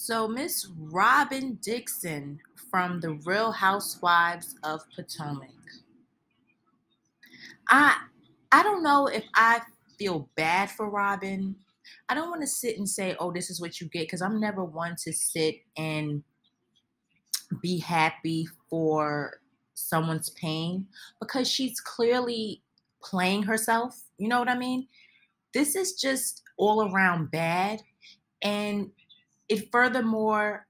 So Miss Robin Dixon from the Real Housewives of Potomac. I I don't know if I feel bad for Robin. I don't want to sit and say, "Oh, this is what you get," because I'm never one to sit and be happy for someone's pain because she's clearly playing herself. You know what I mean? This is just all around bad, and it furthermore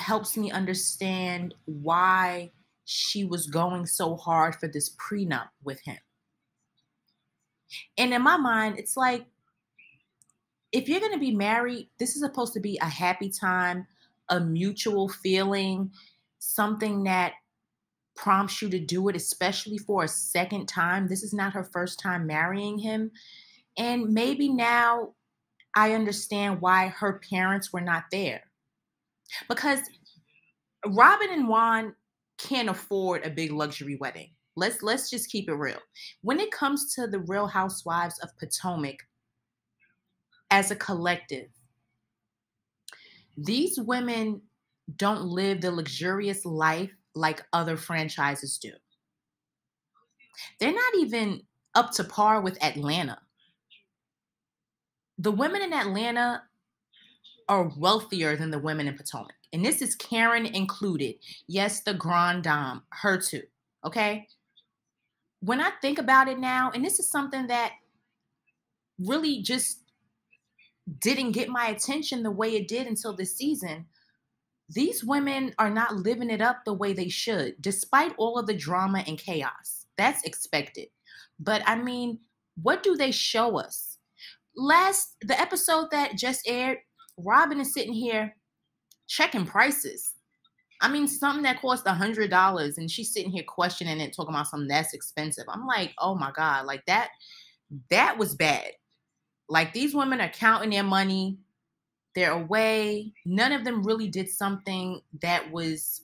helps me understand why she was going so hard for this prenup with him. And in my mind, it's like, if you're going to be married, this is supposed to be a happy time, a mutual feeling, something that prompts you to do it, especially for a second time. This is not her first time marrying him. And maybe now I understand why her parents were not there. Because Robyn and Juan can't afford a big luxury wedding. Let's just keep it real. When it comes to the Real Housewives of Potomac as a collective, these women don't live the luxurious life like other franchises do. They're not even up to par with Atlanta. The women in Atlanta are wealthier than the women in Potomac. And this is Karen included. Yes, the Grand Dame, her too. Okay. When I think about it now, and this is something that really just didn't get my attention the way it did until this season, these women are not living it up the way they should, despite all of the drama and chaos. That's expected. But I mean, what do they show us? The episode that just aired, Robin is sitting here checking prices. I mean, something that cost $100, and she's sitting here questioning it, talking about something that's expensive. I'm like, oh my God, like that was bad. Like, these women are counting their money. They're away. None of them really did something that was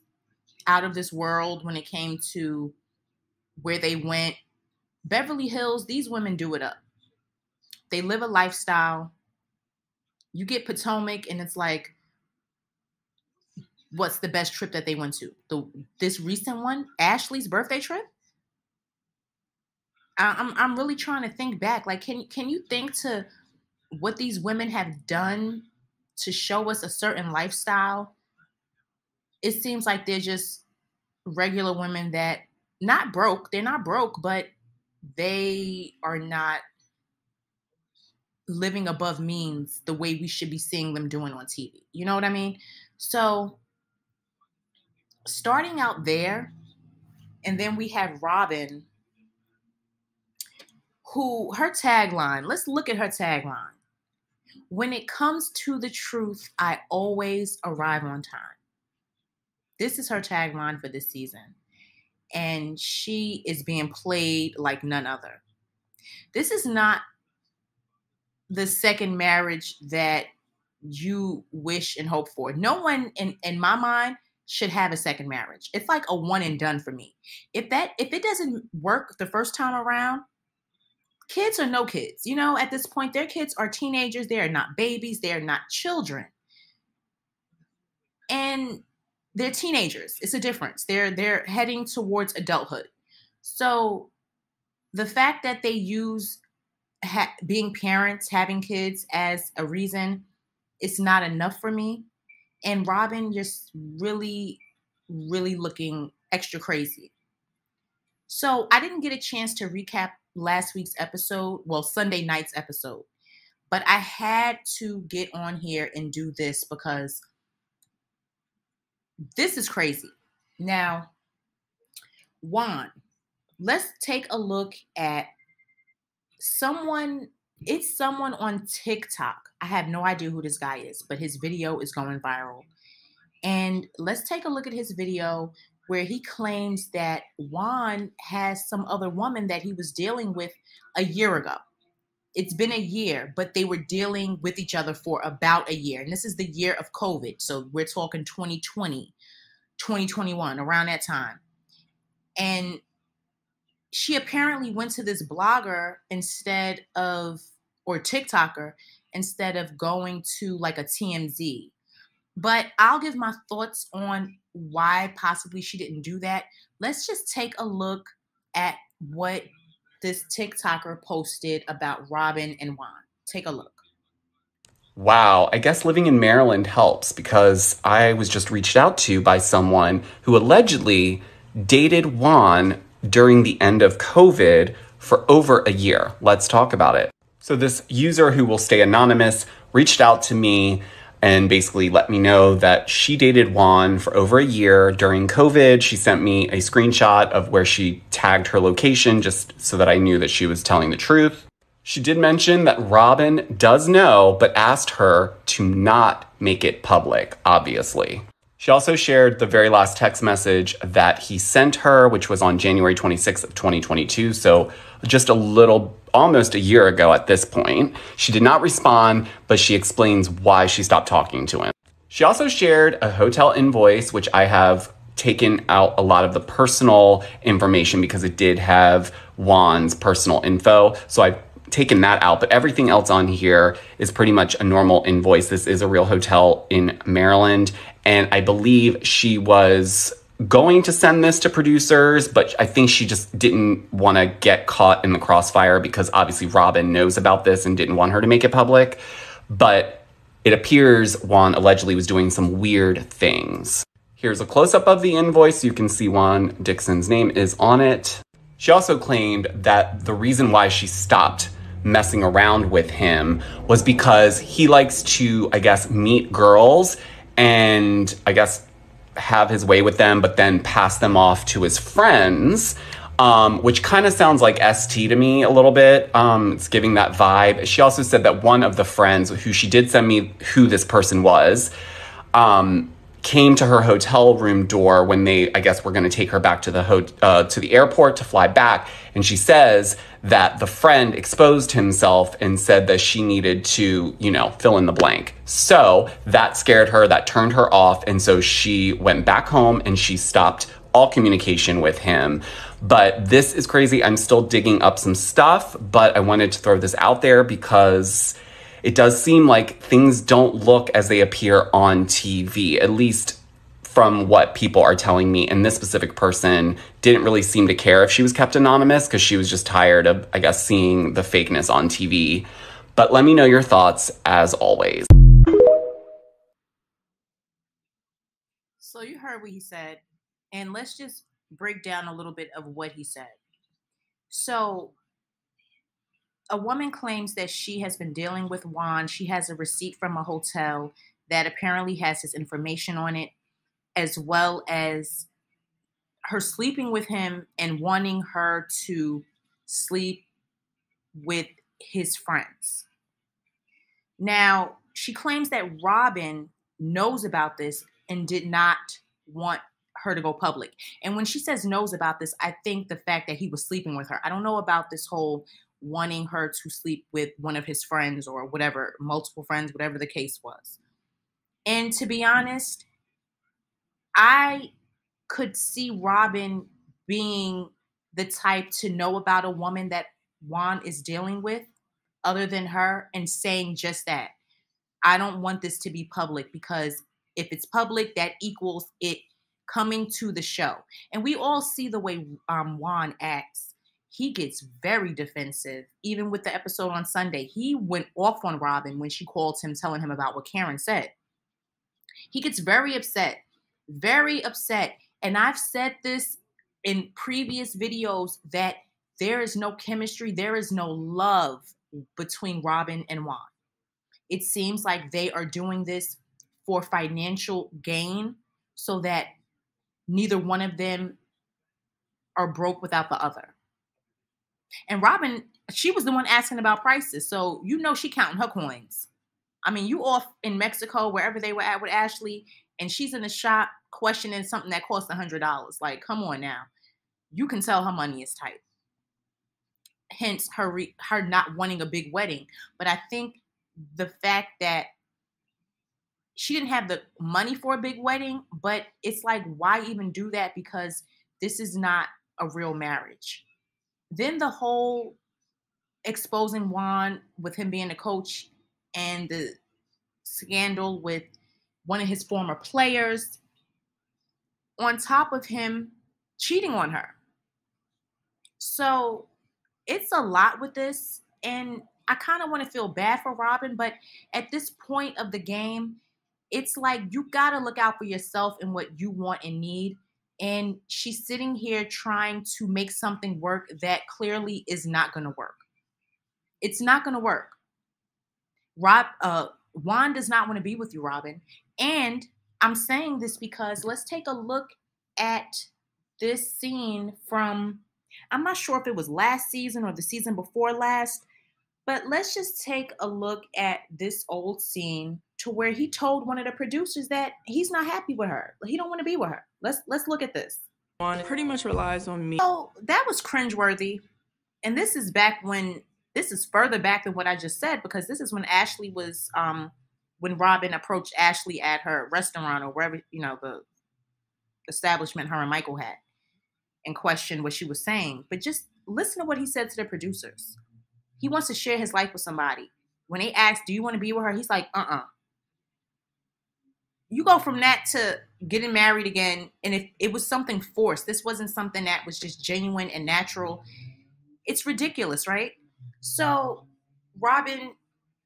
out of this world when it came to where they went. Beverly Hills, these women do it up. They live a lifestyle. You get Potomac, and it's like, what's the best trip that they went to? This recent one, Ashley's birthday trip. I'm really trying to think back. Like, can you think to what these women have done to show us a certain lifestyle? It seems like they're just regular women that not broke. They're not broke, but they are not living above means the way we should be seeing them doing on TV. You know what I mean? So starting out there, and then we have Robin, who her tagline, let's look at her tagline. When it comes to the truth, I always arrive on time. This is her tagline for this season. And she is being played like none other. This is not the second marriage that you wish and hope for. No one in my mind should have a second marriage. It's like a one and done for me. If it doesn't work the first time around, kids or no kids, at this point, their kids are teenagers. They are not babies. They are not children. And they're teenagers. It's a difference. They're heading towards adulthood. So the fact that they use being parents, having kids as a reason, it's not enough for me. And Robin just really, really looking extra crazy. So I didn't get a chance to recap last week's episode, well, Sunday night's episode, but I had to get on here and do this because this is crazy. Now, Juan, let's take a look at someone. It's someone on TikTok. I have no idea who this guy is, but his video is going viral. And let's take a look at his video where he claims that Juan has some other woman that he was dealing with a year ago. It's been a year, but they were dealing with each other for about a year. And this is the year of COVID. So we're talking 2020, 2021, around that time. And she apparently went to this blogger or TikToker, instead of going to like a TMZ. But I'll give my thoughts on why possibly she didn't do that. Let's just take a look at what this TikToker posted about Robyn and Juan. Take a look. Wow, I guess living in Maryland helps because I was just reached out to by someone who allegedly dated Juan during the end of COVID for over a year. Let's talk about it. So, this user who will stay anonymous reached out to me and basically let me know that she dated Juan for over a year during COVID. She sent me a screenshot of where she tagged her location just so that I knew that she was telling the truth. She did mention that Robyn does know, but asked her to not make it public, obviously. She also shared the very last text message that he sent her, which was on January 26th of 2022, so just a little, almost a year ago at this point. She did not respond, but she explains why she stopped talking to him. She also shared a hotel invoice, which I have taken out a lot of the personal information because it did have Juan's personal info, so I've taken that out, but everything else on here is pretty much a normal invoice. This is a real hotel in Maryland, and I believe she was going to send this to producers, but I think she just didn't want to get caught in the crossfire because obviously Robyn knows about this and didn't want her to make it public. But it appears Juan allegedly was doing some weird things. Here's a close-up of the invoice. You can see Juan Dixon's name is on it. She also claimed that the reason why she stopped messing around with him was because he likes to, I guess, meet girls and I guess have his way with them, but then pass them off to his friends, which kind of sounds like ST to me a little bit. It's giving that vibe. She also said that one of the friends who she did send me who this person was, came to her hotel room door when they, I guess, were going to take her back to the airport to fly back. And she says that the friend exposed himself and said that she needed to, fill in the blank. So that scared her, that turned her off. And so she went back home and she stopped all communication with him. But this is crazy. I'm still digging up some stuff, but I wanted to throw this out there because it does seem like things don't look as they appear on TV, at least from what people are telling me. And this specific person didn't really seem to care if she was kept anonymous because she was just tired of, I guess, seeing the fakeness on TV. But let me know your thoughts as always. So you heard what he said, and let's just break down a little bit of what he said. So a woman claims that she has been dealing with Juan. She has a receipt from a hotel that apparently has his information on it, as well as her sleeping with him and wanting her to sleep with his friends. Now, she claims that Robyn knows about this and did not want her to go public. And when she says knows about this, I think the fact that he was sleeping with her. I don't know about this whole wanting her to sleep with one of his friends or whatever, multiple friends, whatever the case was. And to be honest, I could see Robyn being the type to know about a woman that Juan is dealing with other than her and saying just that. I don't want this to be public because if it's public, that equals it coming to the show. And we all see the way Juan acts. He gets very defensive. Even with the episode on Sunday, he went off on Robyn when she called him, telling him about what Karen said. He gets very upset, very upset. And I've said this in previous videos that there is no chemistry, there is no love between Robyn and Juan. It seems like they are doing this for financial gain so that neither one of them are broke without the other. And Robyn, she was the one asking about prices. So, she counting her coins. I mean, you off in Mexico, wherever they were at with Ashley, and she's in the shop questioning something that costs $100. Like, come on now. You can tell her money is tight. Hence her not wanting a big wedding. But I think the fact that she didn't have the money for a big wedding, but it's like, why even do that? Because this is not a real marriage. Then the whole exposing Juan with him being a coach and the scandal with one of his former players, on top of him cheating on her. So it's a lot with this. And I kind of want to feel bad for Robyn, but at this point of the game, it's like you got to look out for yourself and what you want and need. And she's sitting here trying to make something work that clearly is not going to work. It's not going to work. Juan does not want to be with you, Robyn. And I'm saying this because let's take a look at this scene from, I'm not sure if it was last season or the season before last, but let's just take a look at this old scene to where he told one of the producers that he's not happy with her. He don't want to be with her. Let's look at this. Juan pretty much relies on me. So that was cringeworthy. And this is further back than what I just said, because this is when Ashley was, when Robyn approached Ashley at her restaurant or wherever, the establishment her and Michael had, and questioned what she was saying. But just listen to what he said to the producers. He wants to share his life with somebody. When they asked, do you want to be with her? He's like, You go from that to getting married again. And if it was something forced, this wasn't something that was just genuine and natural. It's ridiculous, right? So, Robyn,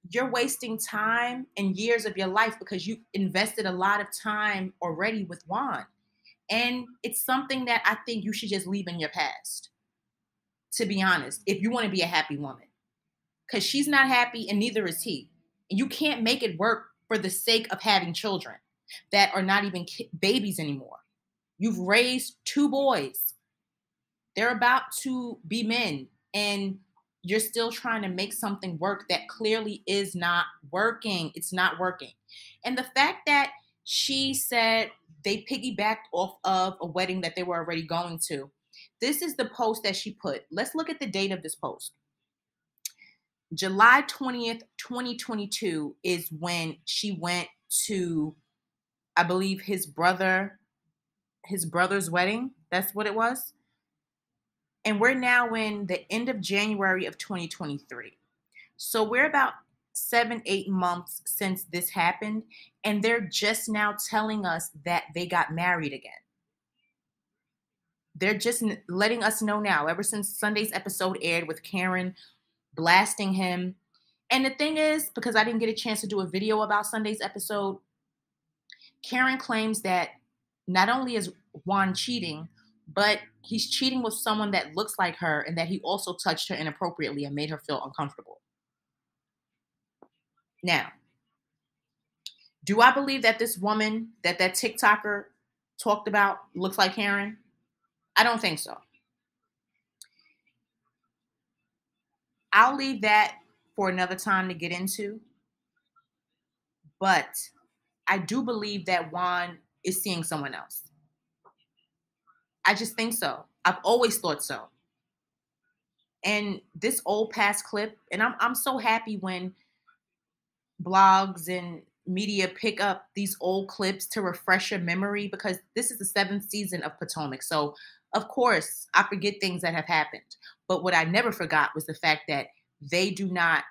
you're wasting time and years of your life because you invested a lot of time already with Juan. And it's something that I think you should just leave in your past, to be honest, if you want to be a happy woman. Because she's not happy and neither is he. And you can't make it work for the sake of having children that are not even babies anymore. You've raised 2 boys. They're about to be men. And you're still trying to make something work that clearly is not working. It's not working. And the fact that she said they piggybacked off of a wedding that they were already going to. This is the post that she put. Let's look at the date of this post. July 20th, 2022 is when she went to, I believe, his brother's wedding. That's what it was. And we're now in the end of January of 2023. So we're about 7-8 months since this happened. And they're just now telling us that they got married again. They're just letting us know now, ever since Sunday's episode aired with Karen blasting him. And the thing is, because I didn't get a chance to do a video about Sunday's episode, Karen claims that not only is Juan cheating, but he's cheating with someone that looks like her and that he also touched her inappropriately and made her feel uncomfortable. Now, do I believe that this woman that TikToker talked about looks like Karen? I don't think so. I'll leave that for another time to get into. But I do believe that Juan is seeing someone else. I just think so. I've always thought so. And this old past clip, and I'm so happy when blogs and media pick up these old clips to refresh your memory, because this is the 7th season of Potomac. So, of course, I forget things that have happened. But what I never forgot was the fact that they do not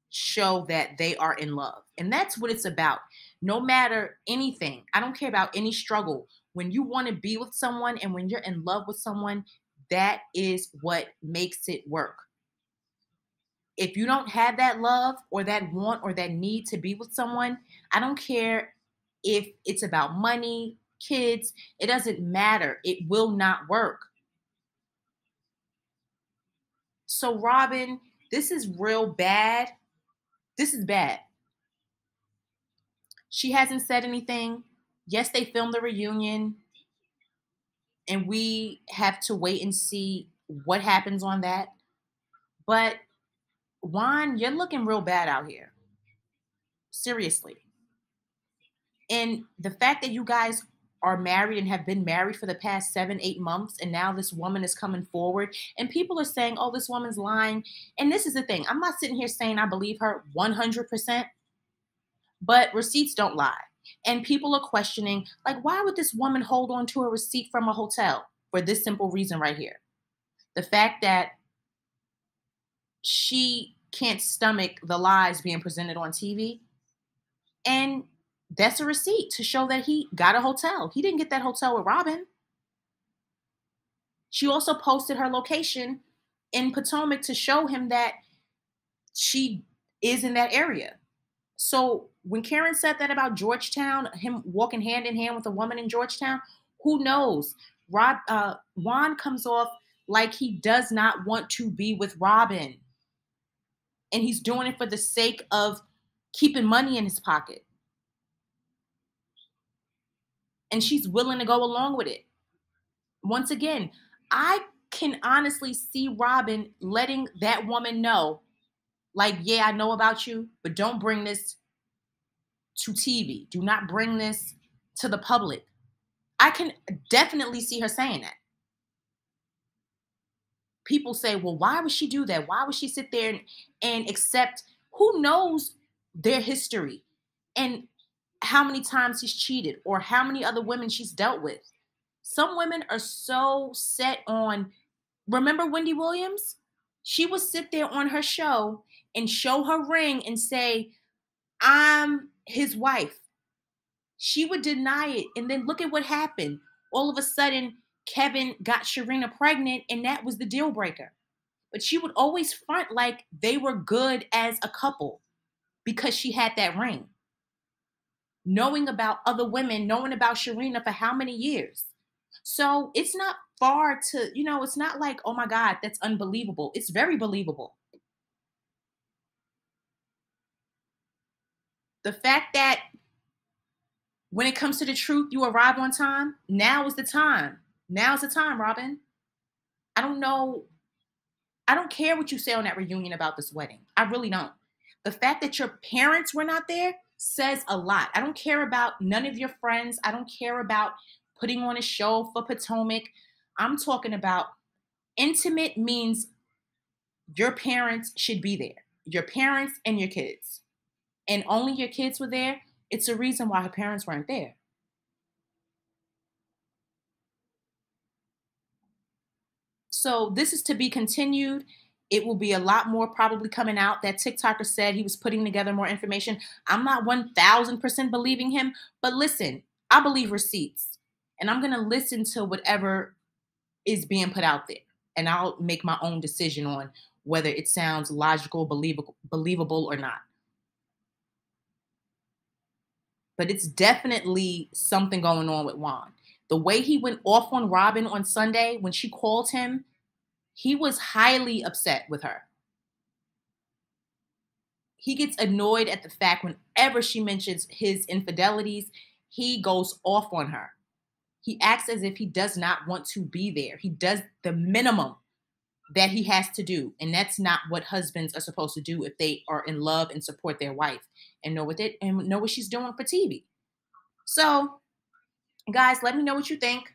show that they are in love. And that's what it's about. No matter anything, I don't care about any struggle. When you want to be with someone and when you're in love with someone, that is what makes it work. If you don't have that love or that want or that need to be with someone, I don't care if it's about money, kids, it doesn't matter. It will not work. So, Robyn, this is real bad. This is bad. She hasn't said anything. Yes, they filmed the reunion, and we have to wait and see what happens on that. But Juan, you're looking real bad out here. Seriously. And the fact that you guys are married and have been married for the past 7-8 months, and now this woman is coming forward, and people are saying, oh, this woman's lying. And this is the thing. I'm not sitting here saying I believe her 100%, but receipts don't lie. And people are questioning, like, why would this woman hold on to a receipt from a hotel? For this simple reason right here. The fact that she can't stomach the lies being presented on TV. And that's a receipt to show that he got a hotel. He didn't get that hotel with Robyn. She also posted her location in Potomac to show him that she is in that area. So when Karen said that about Georgetown, him walking hand in hand with a woman in Georgetown, who knows? Juan comes off like he does not want to be with Robyn. And he's doing it for the sake of keeping money in his pocket. And she's willing to go along with it. Once again, I can honestly see Robyn letting that woman know, like, yeah, I know about you, but don't bring this to TV. Do not bring this to the public. I can definitely see her saying that. People say, well, why would she do that? Why would she sit there and accept? Who knows their history and how many times he's cheated or how many other women she's dealt with? Some women are so set on, remember Wendy Williams? She would sit there on her show and show her ring and say, I'm his wife. She would deny it. And then look at what happened. All of a sudden, Kevin got Sharina pregnant, and that was the deal breaker. But she would always front like they were good as a couple because she had that ring. Knowing about other women, knowing about Sharina for how many years. So it's not far to, it's not like, oh my God, that's unbelievable. It's very believable. The fact that when it comes to the truth, you arrive on time, now is the time. Now's the time, Robyn. I don't know. I don't care what you say on that reunion about this wedding. I really don't. The fact that your parents were not there says a lot. I don't care about none of your friends. I don't care about putting on a show for Potomac. I'm talking about intimate means your parents should be there. Your parents and your kids. And only your kids were there. It's a reason why her parents weren't there. So this is to be continued. It will be a lot more probably coming out. That TikToker said he was putting together more information. I'm not 1000% believing him, but listen, I believe receipts. And I'm going to listen to whatever is being put out there. And I'll make my own decision on whether it sounds logical, believable or not. But it's definitely something going on with Juan. The way he went off on Robyn on Sunday when she called him, he was highly upset with her. He gets annoyed at the fact whenever she mentions his infidelities, he goes off on her. He acts as if he does not want to be there. He does the minimum that he has to do. And that's not what husbands are supposed to do if they are in love and support their wife and know what she's doing for TV. So, guys, let me know what you think.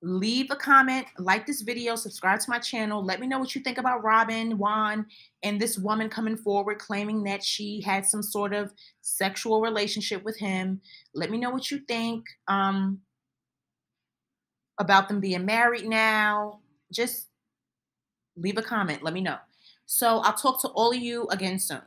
Leave a comment, like this video, subscribe to my channel. Let me know what you think about Robyn, Juan, and this woman coming forward claiming that she had some sort of sexual relationship with him. Let me know what you think about them being married now. Just leave a comment. Let me know. So I'll talk to all of you again soon.